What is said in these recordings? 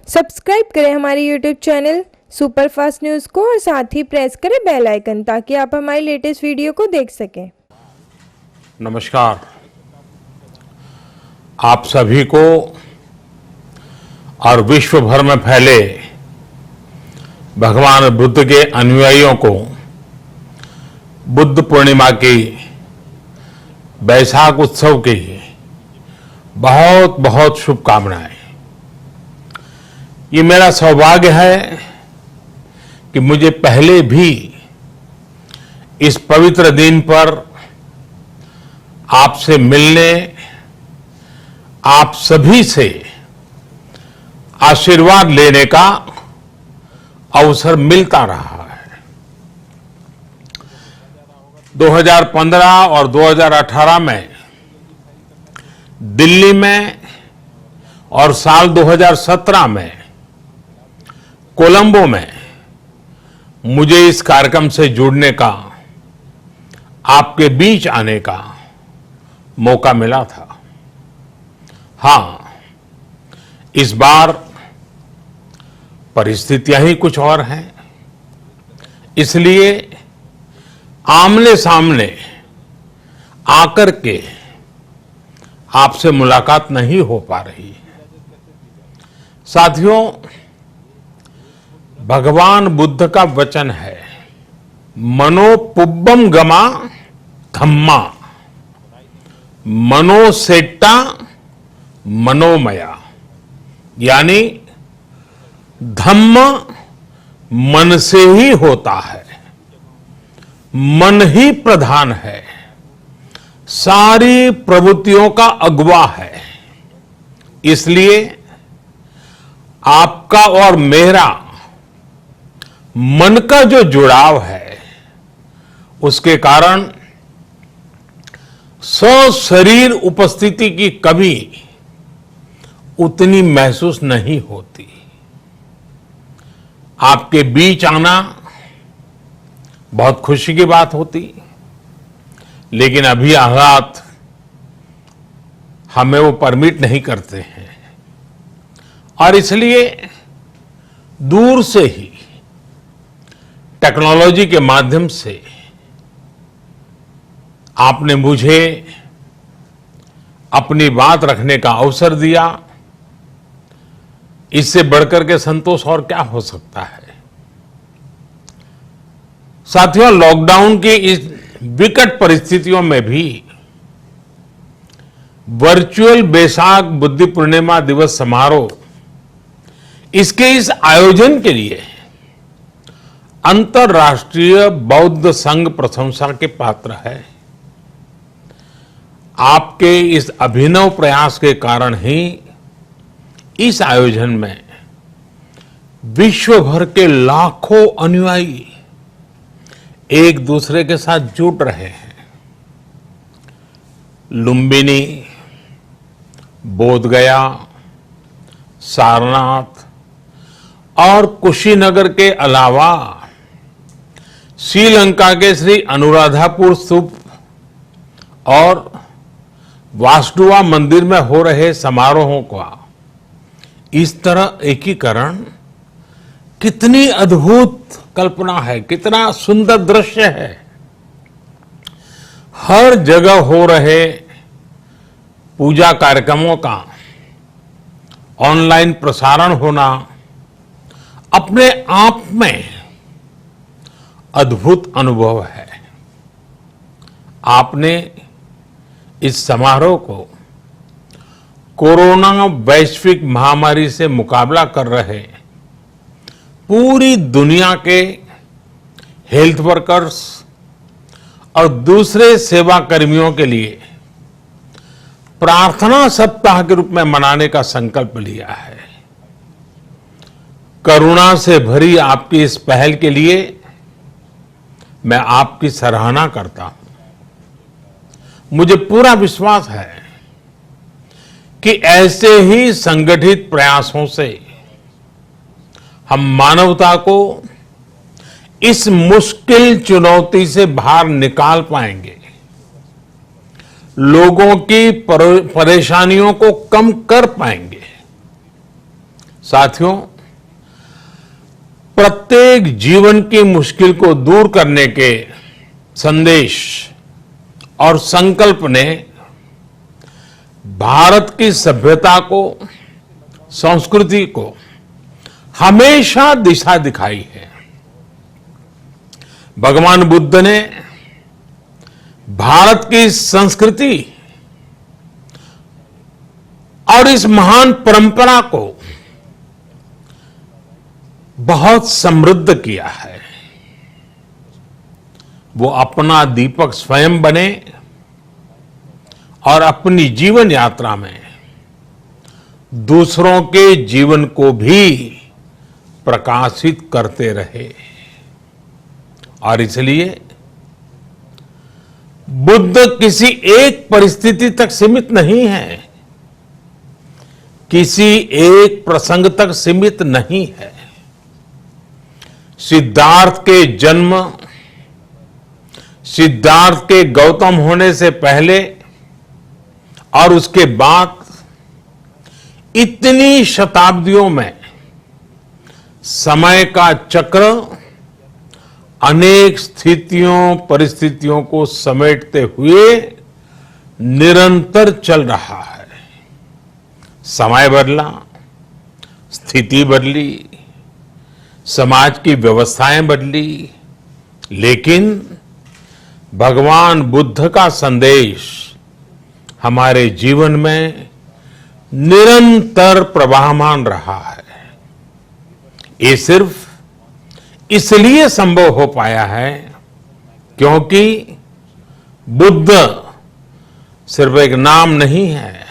Subscribe करें हमारे YouTube channel superfast news को और साथ ही प्रेस करें बेल आइकन ताकि आप हमारी लेटेस्ट वीडियो को देख सकें। नमस्कार। आप सभी को और विश्व भर में फैले भगवान बुद्ध के अनुयायियों को बुद्ध पूर्णिमा की बैसाख उत्सव की बहुत बहुत शुभकामनाएं। ये मेरा सौभाग्य है कि मुझे पहले भी इस पवित्र दिन पर आपसे मिलने, आप सभी से आशीर्वाद लेने का अवसर मिलता रहा है। 2015 और 2018 में दिल्ली में और साल 2017 में कोलंबो में मुझे इस कार्यक्रम से जुड़ने का, आपके बीच आने का मौका मिला था। हां, इस बार परिस्थितियां ही कुछ और हैं, इसलिए आमने सामने आकर के आपसे मुलाकात नहीं हो पा रही। साथियों, भगवान बुद्ध का वचन है, मनोपुब्बम गमा धम्मा, मनोसेट्टा मनोमया, यानी धम्म मन से ही होता है, मन ही प्रधान है, सारी प्रवृत्तियों का अगुवा है। इसलिए आपका और मेरा मन का जो जुड़ाव है, उसके कारण सशरीर उपस्थिति की कभी उतनी महसूस नहीं होती। आपके बीच आना बहुत खुशी की बात होती, लेकिन अभी हालात हमें वो परमिट नहीं करते हैं और इसलिए दूर से ही टेक्नोलॉजी के माध्यम से आपने मुझे अपनी बात रखने का अवसर दिया। इससे बढ़कर के संतोष और क्या हो सकता है। साथियों, लॉकडाउन की इस विकट परिस्थितियों में भी वर्चुअल बैसाख बुद्ध पूर्णिमा दिवस समारोह, इसके इस आयोजन के लिए अंतर्राष्ट्रीय बौद्ध संघ प्रशंसा के पात्र है। आपके इस अभिनव प्रयास के कारण ही इस आयोजन में विश्व भर के लाखों अनुयायी एक दूसरे के साथ जुड़ रहे हैं। लुम्बिनी, बोधगया, सारनाथ और कुशीनगर के अलावा श्रीलंका के श्री अनुराधापुर स्तूप और वासुदेवा मंदिर में हो रहे समारोहों का इस तरह एकीकरण कितनी अद्भुत कल्पना है, कितना सुंदर दृश्य है। हर जगह हो रहे पूजा कार्यक्रमों का ऑनलाइन प्रसारण होना अपने आप में अद्भुत अनुभव है। आपने इस समारोह को कोरोना वैश्विक महामारी से मुकाबला कर रहे पूरी दुनिया के हेल्थ वर्कर्स और दूसरे सेवा कर्मियों के लिए प्रार्थना सप्ताह के रूप में मनाने का संकल्प लिया है। करुणा से भरी आपकी इस पहल के लिए मैं आपकी सराहना करता हूं। मुझे पूरा विश्वास है कि ऐसे ही संगठित प्रयासों से हम मानवता को इस मुश्किल चुनौती से बाहर निकाल पाएंगे। लोगों की परेशानियों को कम कर पाएंगे। साथियों, प्रत्येक जीवन की मुश्किल को दूर करने के संदेश और संकल्प ने भारत की सभ्यता को, संस्कृति को हमेशा दिशा दिखाई है। भगवान बुद्ध ने भारत की संस्कृति और इस महान परंपरा को बहुत समृद्ध किया है। वो अपना दीपक स्वयं बने और अपनी जीवन यात्रा में दूसरों के जीवन को भी प्रकाशित करते रहे। और इसलिए बुद्ध किसी एक परिस्थिति तक सीमित नहीं है, किसी एक प्रसंग तक सीमित नहीं है। सिद्धार्थ के जन्म, सिद्धार्थ के गौतम होने से पहले और उसके बाद इतनी शताब्दियों में समय का चक्र अनेक स्थितियों, परिस्थितियों को समेटते हुए निरंतर चल रहा है। समय बदला, स्थिति बदली, समाज की व्यवस्थाएं बदली, लेकिन भगवान बुद्ध का संदेश हमारे जीवन में निरंतर प्रवाहमान रहा है। ये सिर्फ इसलिए संभव हो पाया है क्योंकि बुद्ध सिर्फ एक नाम नहीं है,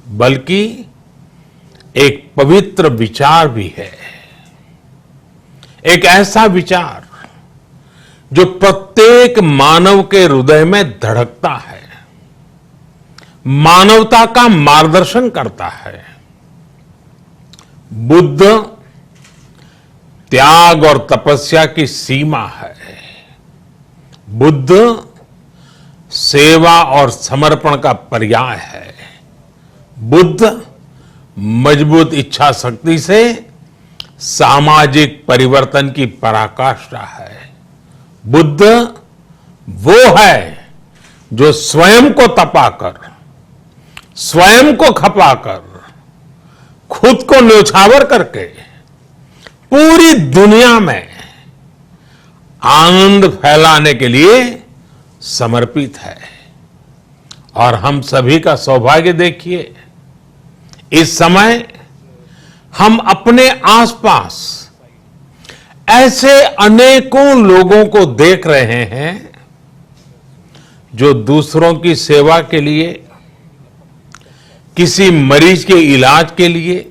बल्कि एक पवित्र विचार भी है। एक ऐसा विचार जो प्रत्येक मानव के हृदय में धड़कता है, मानवता का मार्गदर्शन करता है। बुद्ध त्याग और तपस्या की सीमा है। बुद्ध सेवा और समर्पण का पर्याय है। बुद्ध मजबूत इच्छा शक्ति से सामाजिक परिवर्तन की पराकाष्ठा है। बुद्ध वो है जो स्वयं को तपाकर, स्वयं को खपाकर, खुद को न्योछावर करके पूरी दुनिया में आनंद फैलाने के लिए समर्पित है। और हम सभी का सौभाग्य देखिए, इस समय हम अपने आसपास ऐसे अनेकों लोगों को देख रहे हैं जो दूसरों की सेवा के लिए, किसी मरीज के इलाज के लिए,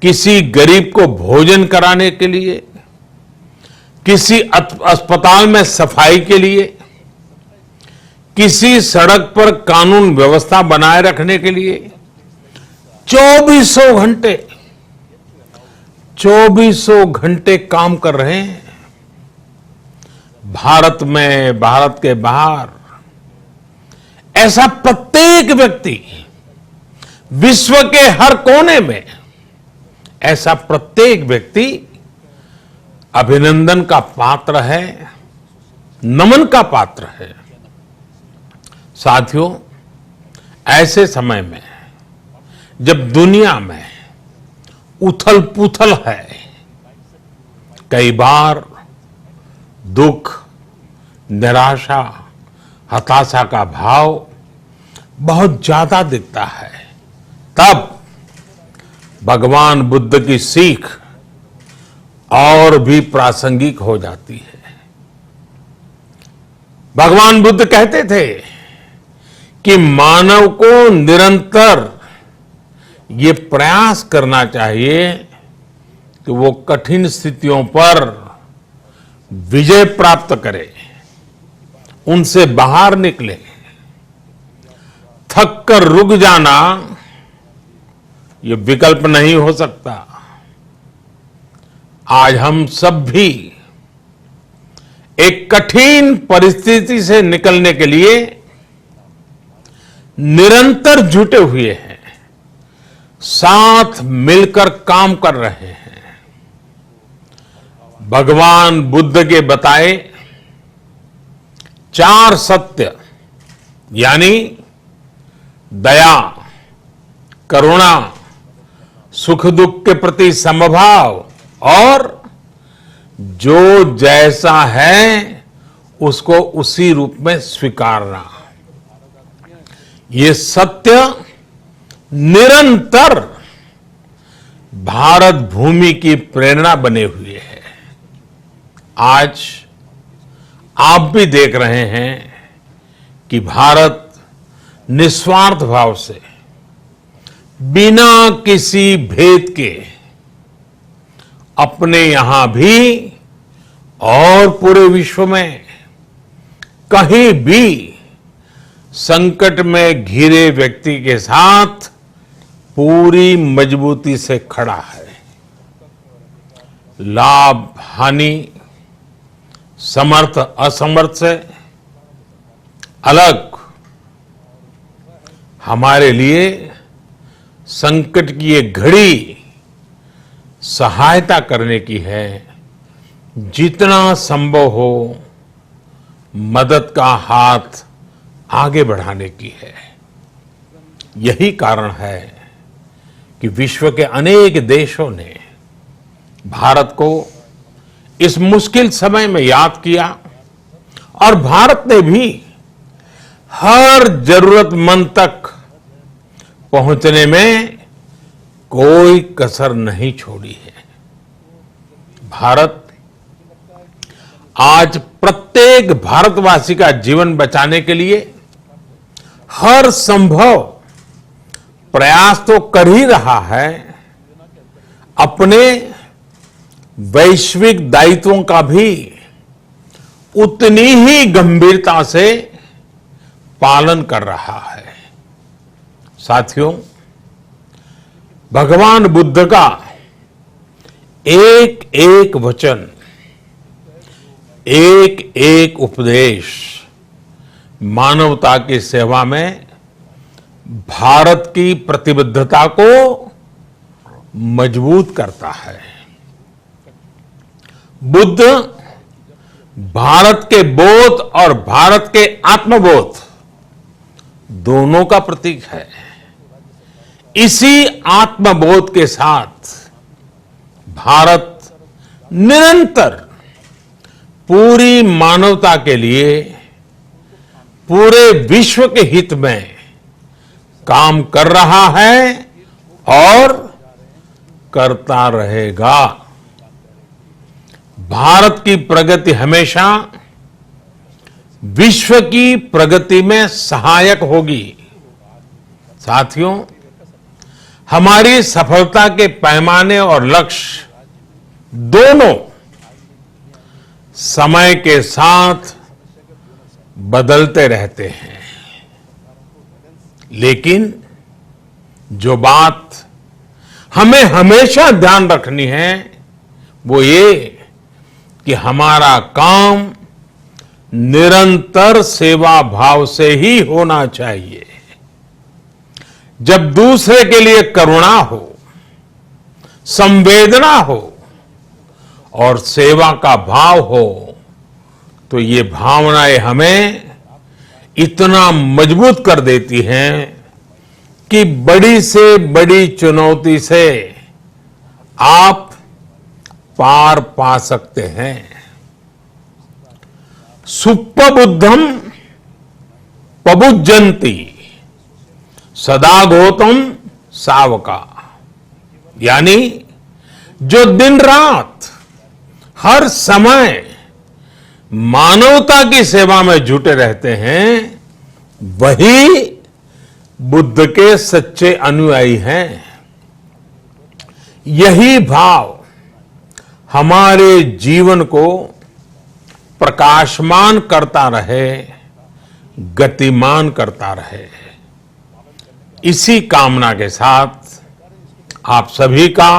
किसी गरीब को भोजन कराने के लिए, किसी अस्पताल में सफाई के लिए, किसी सड़क पर कानून व्यवस्था बनाए रखने के लिए चौबीसों घंटे काम कर रहे हैं। भारत में, भारत के बाहर ऐसा प्रत्येक व्यक्ति, विश्व के हर कोने में ऐसा प्रत्येक व्यक्ति अभिनंदन का पात्र है, नमन का पात्र है। साथियों, ऐसे समय में जब दुनिया में उथल पुथल है, कई बार दुख, निराशा, हताशा का भाव बहुत ज्यादा दिखता है, तब भगवान बुद्ध की सीख और भी प्रासंगिक हो जाती है। भगवान बुद्ध कहते थे कि मानव को निरंतर ये प्रयास करना चाहिए कि वो कठिन स्थितियों पर विजय प्राप्त करे, उनसे बाहर निकले। थक कर रुक जाना ये विकल्प नहीं हो सकता। आज हम सब भी एक कठिन परिस्थिति से निकलने के लिए निरंतर जुटे हुए हैं। साथ मिलकर काम कर रहे हैं। भगवान बुद्ध के बताए 4 सत्य यानी दया, करुणा, सुख दुख के प्रति समभाव और जो जैसा है उसको उसी रूप में स्वीकारना, ये सत्य निरंतर भारत भूमि की प्रेरणा बने हुए है। आज आप भी देख रहे हैं कि भारत निस्वार्थ भाव से बिना किसी भेद के अपने यहां भी और पूरे विश्व में कहीं भी संकट में घिरे व्यक्ति के साथ पूरी मजबूती से खड़ा है। लाभ हानि, समर्थ असमर्थ से अलग हमारे लिए संकट की ये घड़ी सहायता करने की है। जितना संभव हो मदद का हाथ आगे बढ़ाने की है। यही कारण है कि विश्व के अनेक देशों ने भारत को इस मुश्किल समय में याद किया और भारत ने भी हर जरूरतमंद तक पहुंचने में कोई कसर नहीं छोड़ी है। भारत आज प्रत्येक भारतवासी का जीवन बचाने के लिए हर संभव प्रयास तो कर ही रहा है, अपने वैश्विक दायित्वों का भी उतनी ही गंभीरता से पालन कर रहा है। साथियों, भगवान बुद्ध का एक एक वचन, एक एक उपदेश मानवता की सेवा में भारत की प्रतिबद्धता को मजबूत करता है। बुद्ध भारत के बोध और भारत के आत्मबोध दोनों का प्रतीक है। इसी आत्मबोध के साथ भारत निरंतर पूरी मानवता के लिए, पूरे विश्व के हित में काम कर रहा है और करता रहेगा। भारत की प्रगति हमेशा विश्व की प्रगति में सहायक होगी। साथियों, हमारी सफलता के पैमाने और लक्ष्य दोनों समय के साथ बदलते रहते हैं, लेकिन जो बात हमें हमेशा ध्यान रखनी है वो ये कि हमारा काम निरंतर सेवा भाव से ही होना चाहिए। जब दूसरे के लिए करुणा हो, संवेदना हो और सेवा का भाव हो, तो ये भावनाएं हमें इतना मजबूत कर देती हैं कि बड़ी से बड़ी चुनौती से आप पार पा सकते हैं। सुप्पबुद्धम पबुज्जन्ति सदा गौतम सावका, यानी जो दिन रात हर समय मानवता की सेवा में जुटे रहते हैं वही बुद्ध के सच्चे अनुयायी हैं। यही भाव हमारे जीवन को प्रकाशमान करता रहे, गतिमान करता रहे। इसी कामना के साथ आप सभी का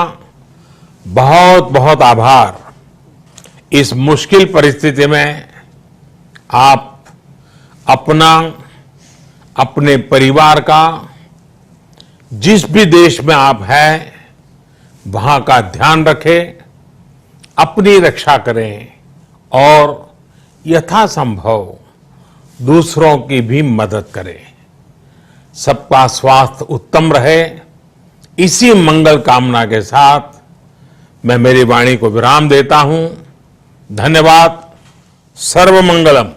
बहुत बहुत आभार। इस मुश्किल परिस्थिति में आप अपना, अपने परिवार का जिस भी देश में आप हैं, वहां का ध्यान रखें, अपनी रक्षा करें और यथासंभव दूसरों की भी मदद करें। सबका स्वास्थ्य उत्तम रहे, इसी मंगल कामना के साथ मैं मेरी वाणी को विराम देता हूं। धन्यवाद। सर्वमंगलम।